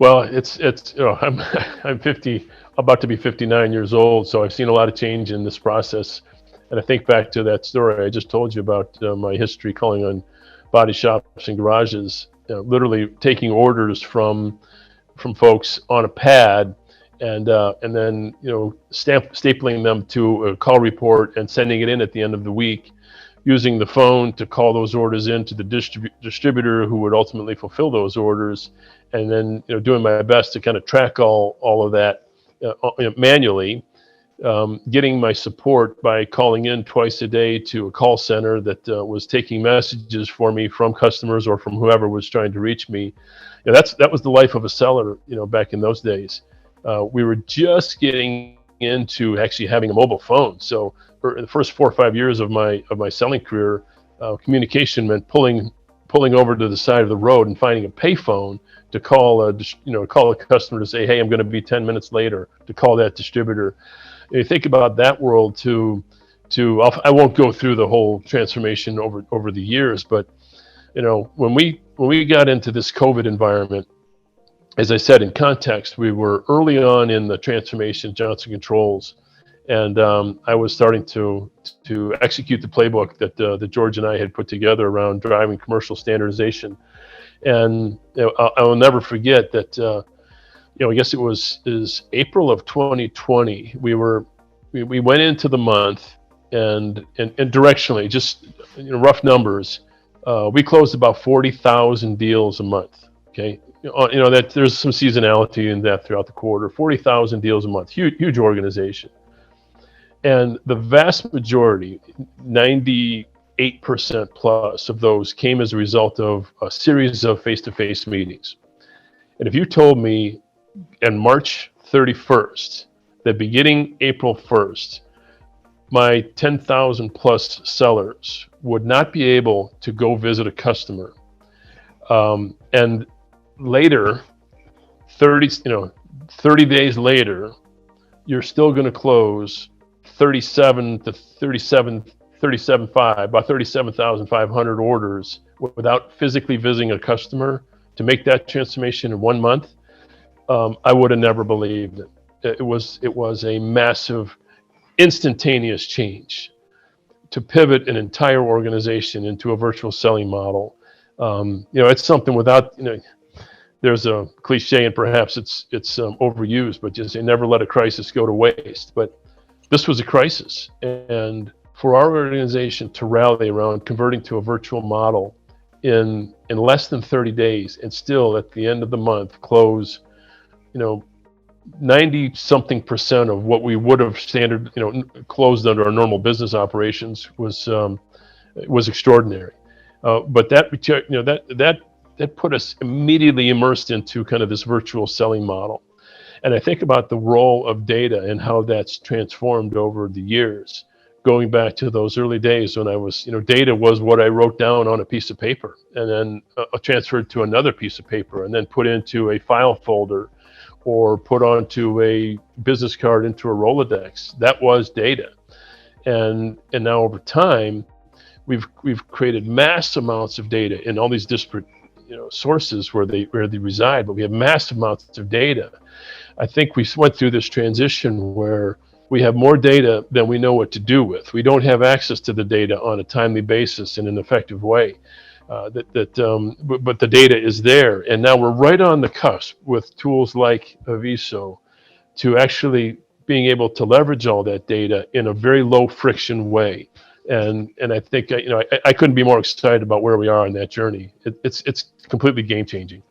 Well, I'm 50, about to be 59 years old, so I've seen a lot of change in this process. And I think back to that story I just told you about my history calling on body shops and garages, literally taking orders from folks on a pad, and then stapling them to a call report and sending it in at the end of the week, using the phone to call those orders in to the distributor who would ultimately fulfill those orders, and then doing my best to kind of track all of that manually, getting my support by calling in twice a day to a call center that was taking messages for me from customers or from whoever was trying to reach me. That was the life of a seller, back in those days. We were just getting into actually having a mobile phone. So for the first 4 or 5 years of my selling career, communication meant pulling over to the side of the road and finding a payphone to call a customer to say, hey, I'm going to be 10 minutes later, to call that distributor. You think about that world I won't go through the whole transformation over the years, but when we got into this COVID environment, as I said in context, we were early on in the transformation of Johnson Controls, and I was starting to execute the playbook that George and I had put together around driving commercial standardization. And I will never forget that. I guess is April of 2020. We went into the month, and directionally, just rough numbers, we closed about 40,000 deals a month. Okay, that there's some seasonality in that throughout the quarter. 40,000 deals a month, huge organization, and the vast majority, 98% plus of those, came as a result of a series of face-to-face meetings. And if you told me on March 31st that beginning April 1st, my 10,000 plus sellers would not be able to go visit a customer, and later, 30 days later, you're still going to close 37,500 orders without physically visiting a customer to make that transformation in 1 month, I would have never believed it. It was a massive, instantaneous change to pivot an entire organization into a virtual selling model. It's something without, there's a cliche, and perhaps it's overused, but just say never let a crisis go to waste. But this was a crisis, and for our organization to rally around converting to a virtual model in less than 30 days, and still at the end of the month close 90-something% of what we would have closed under our normal business operations was extraordinary. But that put us immediately immersed into kind of this virtual selling model. And I think about the role of data and how that's transformed over the years, going back to those early days when I was, data was what I wrote down on a piece of paper, and then transferred to another piece of paper, and then put into a file folder, or put onto a business card into a Rolodex. That was data. And now over time, we've created mass amounts of data in all these disparate sources where they reside, but we have massive amounts of data. I think we went through this transition where we have more data than we know what to do with. We don't have access to the data on a timely basis in an effective way. But the data is there, and now we're right on the cusp with tools like Aviso to actually being able to leverage all that data in a very low friction way. And I think I couldn't be more excited about where we are on that journey. It's completely game changing.